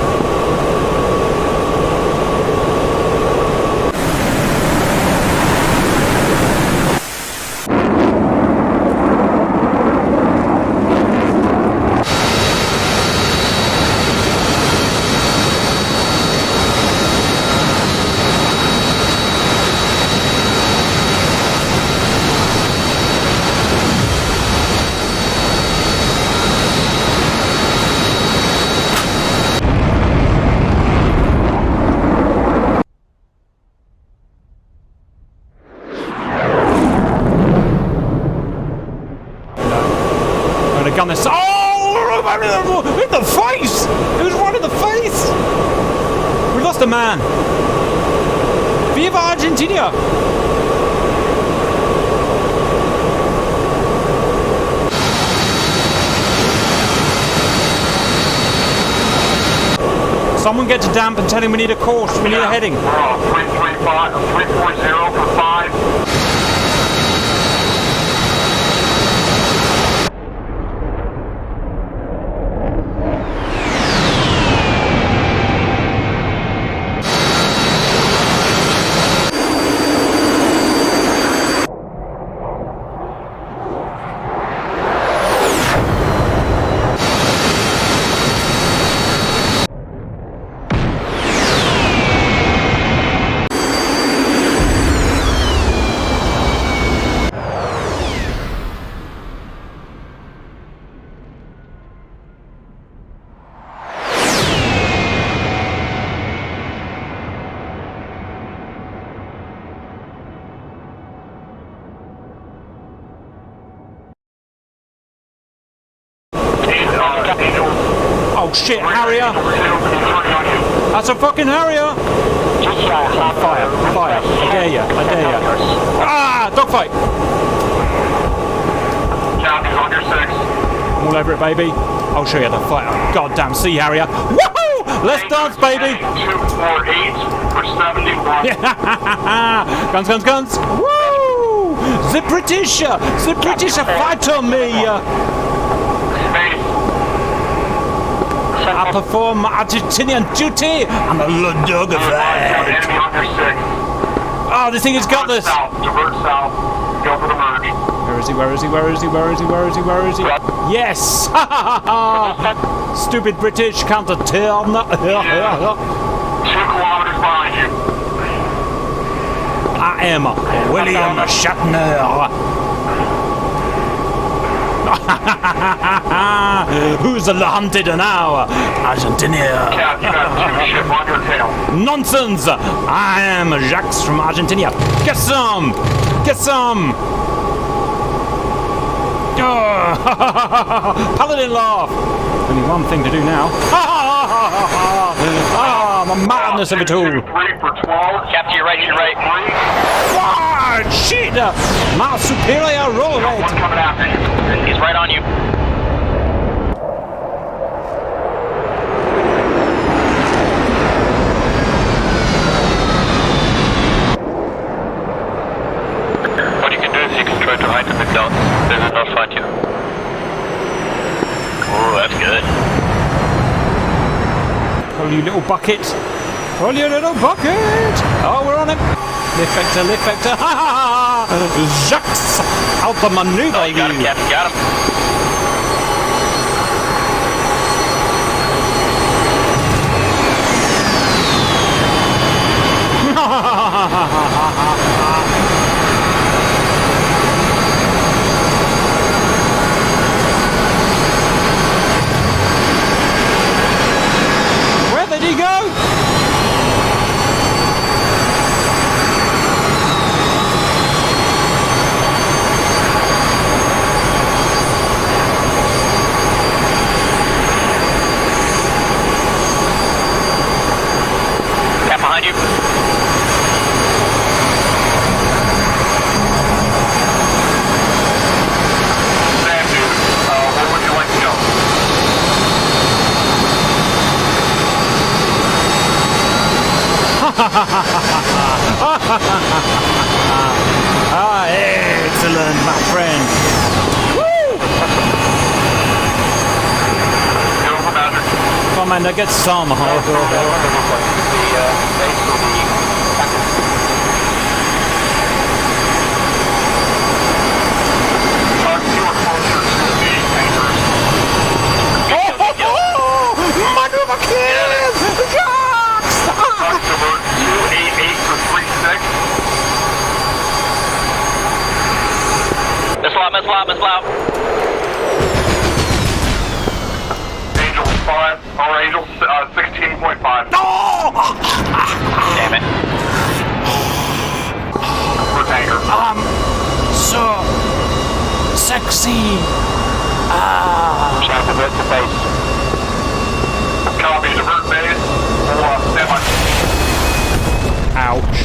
Gun this. Oh! In the face! It was right in the face! We lost a man. Viva Argentina! Someone get to damp and tell him we need a course, we need a heading. 340 for 5. Oh shit, Harrier! That's a fucking Harrier! Fire, fire, I dare ya, I dare ya. Ah, dogfight! Captain's on your 6. I'm all over it, baby. I'll show you the fighter. Goddamn sea Harrier. Woohoo! Let's dance, baby! 248 for 71. Guns, guns, guns! Woo! The British fight on me! Space. I perform Argentinian duty. I'm a dog of that. Enemy on your 6. Oh, this thing has got this. Divert south. Go for the merge. Where is he? Where is he? Where is he? Where is he? Where is he? Where is he? Yes! Stupid British counter turn. 2 kilometers behind you. I am William Shatner. Who's the hunted now? Argentina. Cap, you got 2 ship on your tail. Nonsense! I am Jacques from Argentina. Get some! Get some! Paladin laugh! Only one thing to do now. The madness of it all. 3 for 12. Captain, you're right, you're right. Ah, shit! My superior roll One rate. coming after you. He's right on you. What you can do is you can try to hide them down. They will not find you. Oh, that's good. Pull you little bucket. Pull you little bucket. Oh, we're on him. Lift vector, lift vector. Ha ha ha! Jacques! Out the maneuver, Oh, you got him, Captain, got him. Where did he go? Cap behind you. Sam, dude, where would you like to go? Excellent, my friend. Commander, get some, Maneuver kills! Sharks! Alert 288 for 36. Islam. Angel 5, or Angel 16.5. No! Damn it. For tanker. So sexy. Trying to divert the base. Copy, divert base. Stand by. Ouch.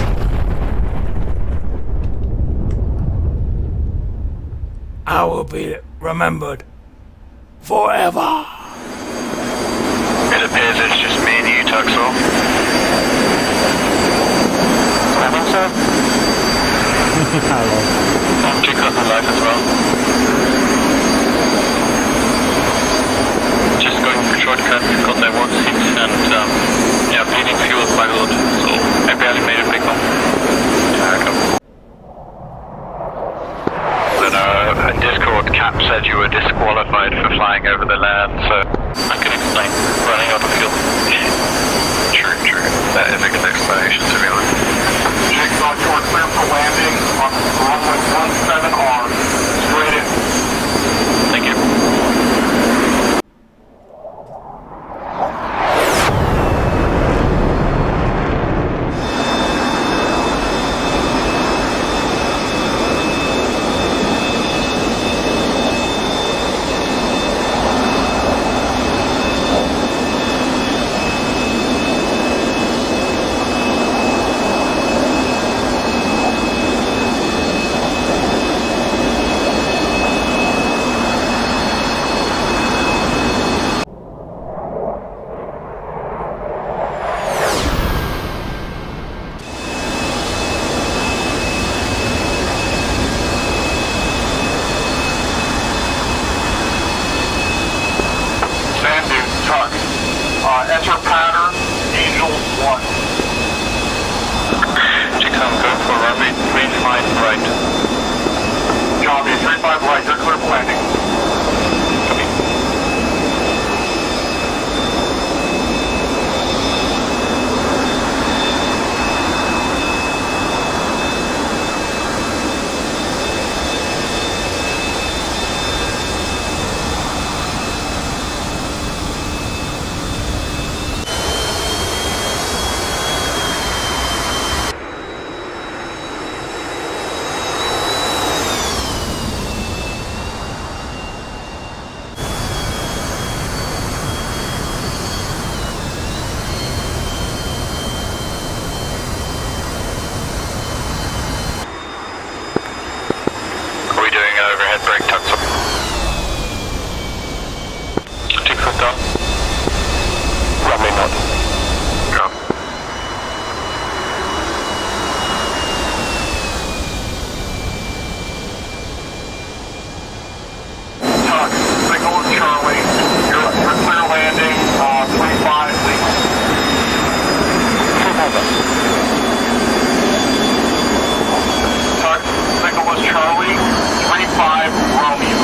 I will be remembered forever. It appears it's just me and you, Tuxel. Standing, sir? I'm check out the light as well. Just going for shortcut, got their warp seats and yeah, bleeding fuel quite a lot, so I barely made it back home. Then in Discord, Cap said you were disqualified for flying over the land, so I can explain. Running out of fuel. True. That is a good explanation, to be honest. Jigsaw, you are clear for landing on runway 17R. Straight in. Thank you. Enter pattern, Angel 1. Jigsaw, go for runway 35 right. Copy, 35 right, you're clear for landing. Copy. Overhead brake tucks up. 2 foot down. Runway north. Go. Tuck, signal with Charlie. You're clear landing on 35 legal. Tuck, signal with Charlie. 35 Romeo.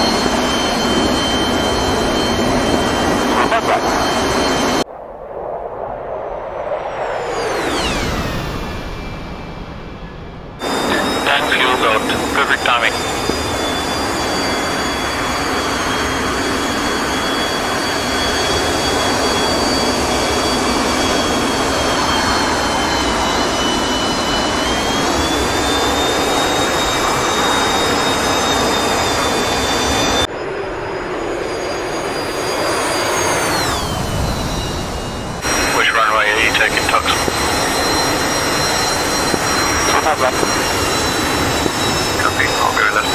Tank fuel's out. Perfect timing. Taking Tux. Copy, I'll go left.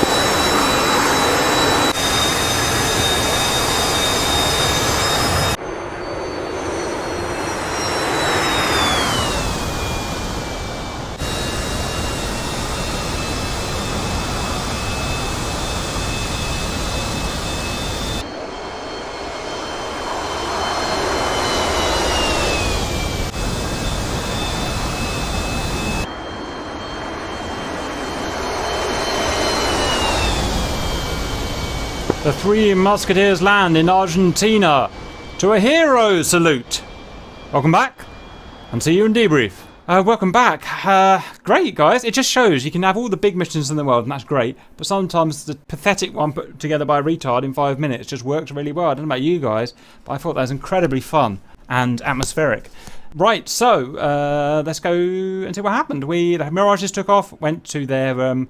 The Three Musketeers land in Argentina to a hero salute. Welcome back, and see you in debrief. Welcome back. Great, guys. It just shows you can have all the big missions in the world, and that's great. But sometimes the pathetic one put together by a retard in 5 minutes just works really well. I don't know about you guys, but I thought that was incredibly fun and atmospheric. Right, so let's go and see what happened. The Mirages took off, went to their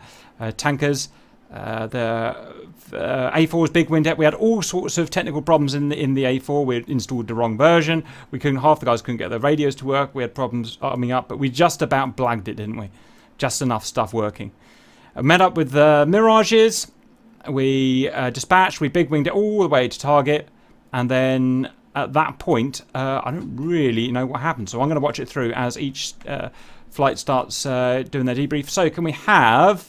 tankers. The A4 was big wind. We had all sorts of technical problems in the A4. We had installed the wrong version. Half the guys couldn't get their radios to work. We had problems arming up, but we just about blagged it, didn't we? Just enough stuff working. Met up with the Mirages. We dispatched. We big winged it all the way to target, and then at that point, I don't really know what happened. So I'm going to watch it through as each flight starts doing their debrief. So can we have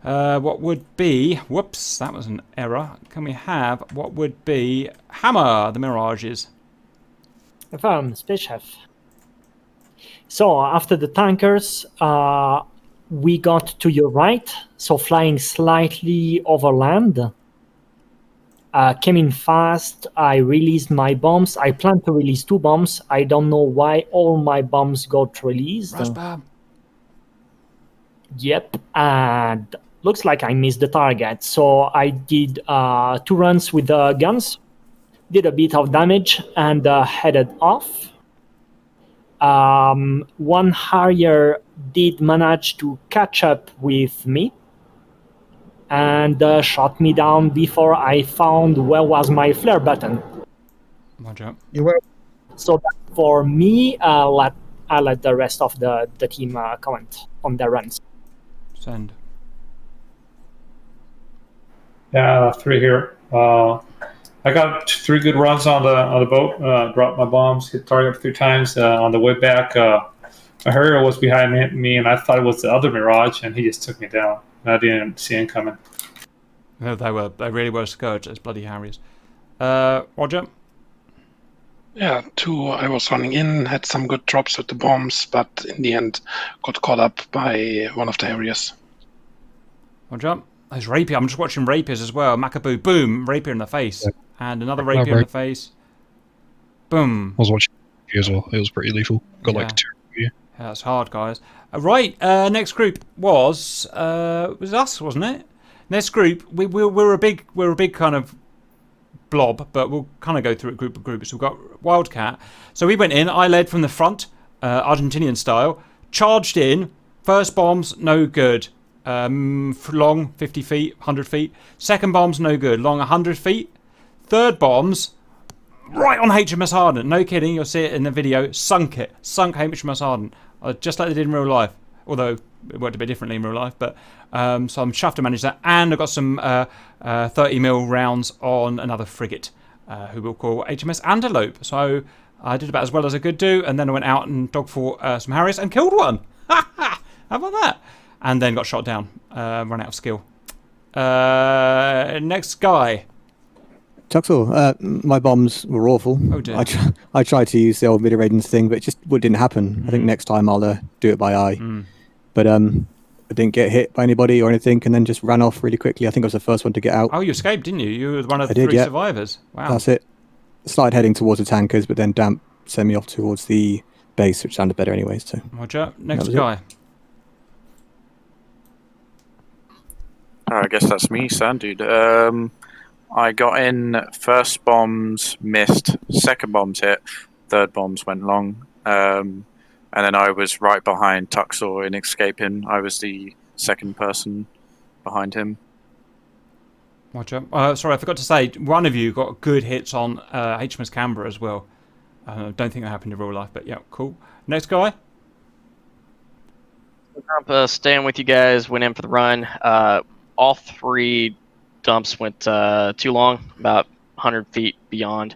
what would be... Whoops, that was an error. Can we have what would be Hammer, the Mirages? Affirm, Space Chef. So after the tankers, we got to your right, so flying slightly overland. Came in fast. I released my bombs. I planned to release 2 bombs. I don't know why all my bombs got released. Rush bomb. Yep, and looks like I missed the target. So I did 2 runs with the guns, did a bit of damage, and headed off. One Harrier did manage to catch up with me and shot me down before I found where was my flare button. Watch out. You were. So that for me, I'll let the rest of the team comment on their runs. Send. Yeah, 3 here. I got 3 good runs on the boat. Dropped my bombs, hit target 3 times. On the way back, a Harrier was behind me, and I thought it was the other Mirage, and he just took me down. I didn't see him coming. No, they really were scourged, those bloody Harriers. Roger? Yeah, 2, I was running in, had some good drops with the bombs, but in the end got caught up by one of the Harriers. Roger? There's Rapier. I'm just watching Rapiers as well. Macaboo, boom, Rapier in the face. Yeah. And another Rapier in the face. Boom. I was watching you as well. It was pretty lethal. Got Yeah. like 2. Yeah. Yeah, that's hard, guys. Right, next group was us, wasn't it? Next group, we're a big kind of blob, but we'll kind of go through a group of groups. We've got Wildcat. So we went in. I led from the front, Argentinian style. Charged in. First bombs, no good. Long, 50 feet, 100 feet. Second bombs, no good. Long, 100 feet. Third bombs, right on HMS Ardent. No kidding, you'll see it in the video. Sunk it. Sunk HMS Ardent. Just like they did in real life. Although it worked a bit differently in real life. But so I'm chuffed to manage that. And I've got some 30mm rounds on another frigate, who we'll call HMS Antelope. So I did about as well as I could do. And then I went out and dogfought some Harriers and killed one. How about that? And then got shot down. Run out of skill. Next guy. Tuxel, my bombs were awful. Oh dear. I tried to use the old mid-radiance thing, but it just didn't happen. I think next time I'll do it by eye. But I didn't get hit by anybody or anything, and then just ran off really quickly. I think I was the first one to get out. Oh, you escaped, didn't you? You were one of the 3 survivors. Wow. That's it. Started heading towards the tankers, but then Damp sent me off towards the base, which sounded better anyway. So. Roger. Next guy. I guess that's me, son, dude. I got in, first bombs missed, second bombs hit, third bombs went long, and then I was right behind Tuxor in escaping. I was the second person behind him. Roger. Sorry, I forgot to say, one of you got good hits on HMS Canberra as well. Don't think that happened in real life, but yeah, cool. Next guy. Staying with you guys, went in for the run. All 3 dumps went too long, about 100 feet beyond.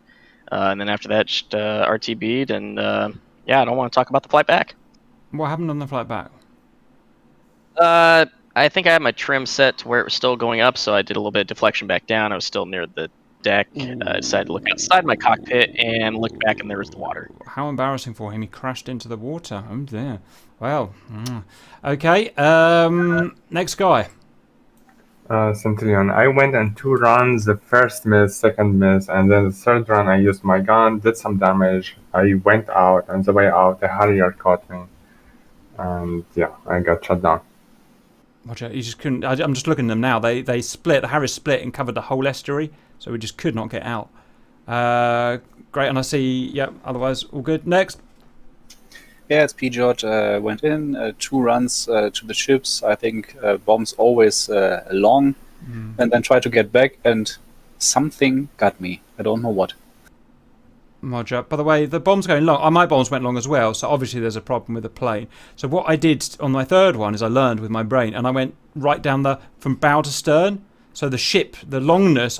And then after that, just RTB'd, and yeah, I don't want to talk about the flight back. What happened on the flight back? I think I had my trim set to where it was still going up, so I did a little bit of deflection back down. I was still near the deck. I decided to look outside my cockpit and look back, and there was the water. How embarrassing for him. He crashed into the water. Oh dear. Well, okay. Next guy. Centurion. I went on 2 runs, the first miss, second miss, and then the third run I used my gun, did some damage. I went out, on the way out, the Harrier caught me. And yeah, I got shot down. Roger, you just couldn't. I'm just looking at them now. They split. The Harriers split and covered the whole estuary, so we just could not get out. Great, and I see. Yep. Otherwise, all good. Next. Yeah, it's P. George. Went in 2 runs to the ships. I think bombs always long, and then tried to get back, and something got me. I don't know what. Roger. By the way, the bomb's going long. My bombs went long as well, so obviously there's a problem with the plane. So what I did on my third one is I learned with my brain, and I went right down from bow to stern. So the ship, the longness,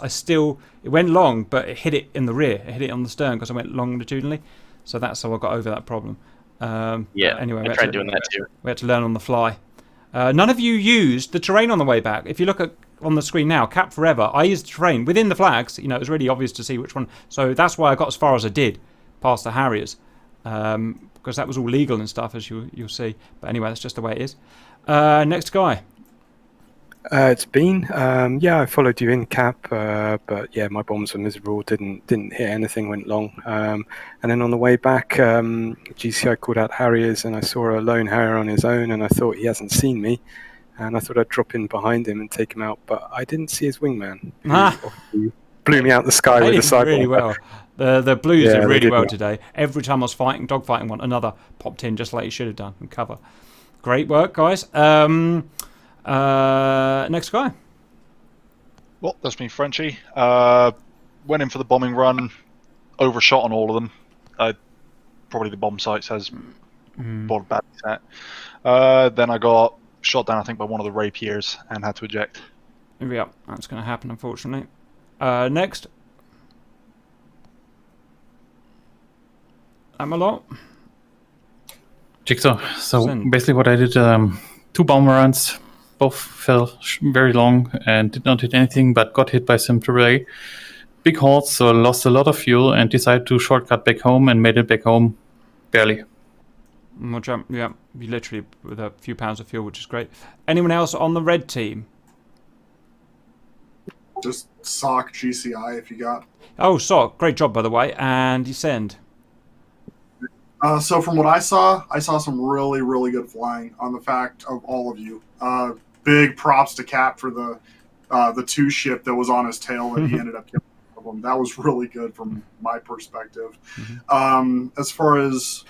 it went long, but it hit it in the rear. It hit it on the stern because I went longitudinally. So that's how I got over that problem. Anyway, I tried doing that too. We had to learn on the fly. None of you used the terrain on the way back. If you look on the screen now, Cap Forever, I used the terrain within the flags. It was really obvious to see which one. So that's why I got as far as I did, past the Harriers, because that was all legal and stuff, as you'll see. But anyway, that's just the way it is. Next guy. It's Bean. Yeah, I followed you in, Cap, but yeah, my bombs were miserable. Didn't hit anything. Went long. And then on the way back, GCI called out Harriers, and I saw a lone Harrier on his own, and I thought he hasn't seen me, and I thought I'd drop in behind him and take him out, but I didn't see his wingman. Who blew me out the sky with a sidearm. Really well. The Blues did really well today. Every time I was dogfighting one, another popped in just like you should have done and cover. Great work, guys. Next guy. Well, that's me, Frenchie. Went in for the bombing run, overshot on all of them. Probably the bomb sites has bad set. Then I got shot down, I think, by one of the rapiers and had to eject. Yeah, that's going to happen, unfortunately. Next. Amalot. Jigsaw. So basically what I did, 2 bomb runs, both fell very long and did not hit anything, but got hit by some AAA. Big halts, so lost a lot of fuel and decided to shortcut back home and made it back home barely. Yeah, literally with a few pounds of fuel, which is great. Anyone else on the red team? Just sock GCI if you got. Oh, Sock, great job, by the way. And you send. So from what I saw some really, really good flying on the fact of all of you. Big props to Cap for the 2 ship that was on his tail that he ended up killing. That was really good from my perspective. As far as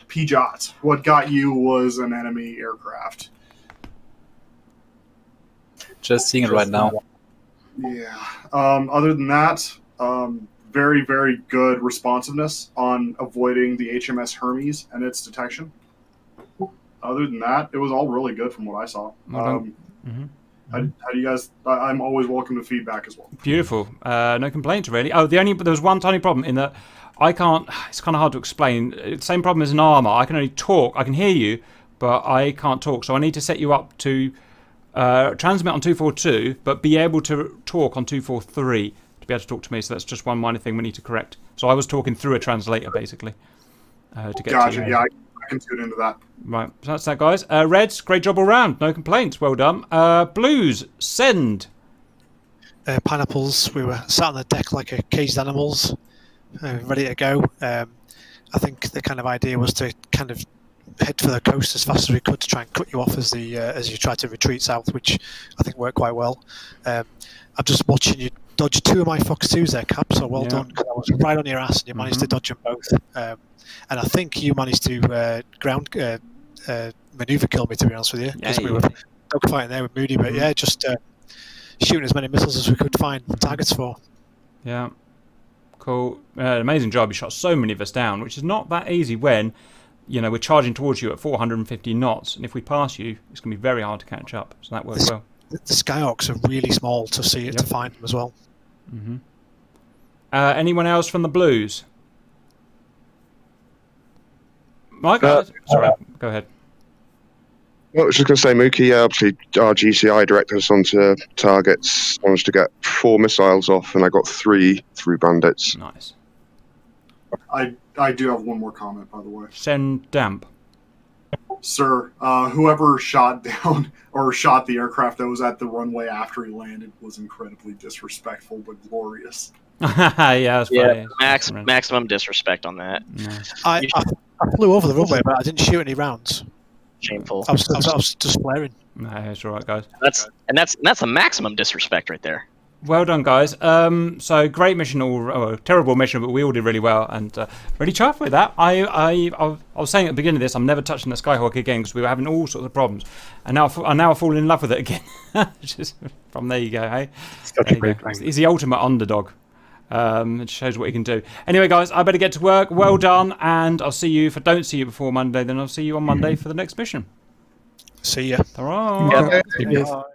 PJOT, what got you was an enemy aircraft. Just seeing it right now. Yeah. Other than that, very, very good responsiveness on avoiding the HMS Hermes and its detection. Other than that, it was all really good from what I saw. How do you guys? I'm always welcome to feedback as well. Beautiful. No complaints really. Oh, there was one tiny problem in that I can't. It's kind of hard to explain. It's the same problem as an armor. I can only talk. I can hear you, but I can't talk. So I need to set you up to transmit on 242, but be able to talk on 243 to be able to talk to me. So that's just one minor thing we need to correct. So I was talking through a translator basically to get. Gotcha. To you. Yeah, I can tune into that. Right, so that's that, guys. Reds, great job all round. No complaints. Well done. Blues, send. Pineapples, we were sat on the deck like a caged animals, ready to go. I think the kind of idea was to kind of head for the coast as fast as we could to try and cut you off as you tried to retreat south, which I think worked quite well. I'm just watching you dodge 2 of my Fox 2s there, Cap, so well done, because I was right on your ass and you managed to dodge them both. And I think you managed to ground maneuver kill me, to be honest with you, because we were dogfighting there with Moody, but yeah, just shooting as many missiles as we could find targets for. Yeah, cool. Amazing job. You shot so many of us down, which is not that easy when, we're charging towards you at 450 knots, and if we pass you, it's going to be very hard to catch up. So that worked well. The Skyhawks are really small to see to find them as well. Anyone else from the Blues? Mike, sorry, go ahead. Well, I was just going to say, Mookie, obviously our GCI directed us onto targets, managed to get 4 missiles off, and I got 3 through bandits. Nice. I do have one more comment, by the way. Send damp. Sir, whoever shot down or shot the aircraft that was at the runway after he landed was incredibly disrespectful but glorious. Yeah, that's funny. Maximum disrespect on that. I flew over the runway, but I didn't shoot any rounds. Shameful. I was just flaring. No, it's all right, guys. That's a maximum disrespect right there. Well done, guys. So great mission, terrible mission, but we all did really well, and really chuffed with that. I was saying at the beginning of this, I'm never touching the Skyhawk again because we were having all sorts of problems, and now I've fallen in love with it again. Just from there you go, hey. Such a great plane. He's the ultimate underdog. It shows what he can do. Anyway, guys, I better get to work. Well done, and I'll see you. If I don't see you before Monday, then I'll see you on Monday for the next mission. See ya. Ta-ra. Yep.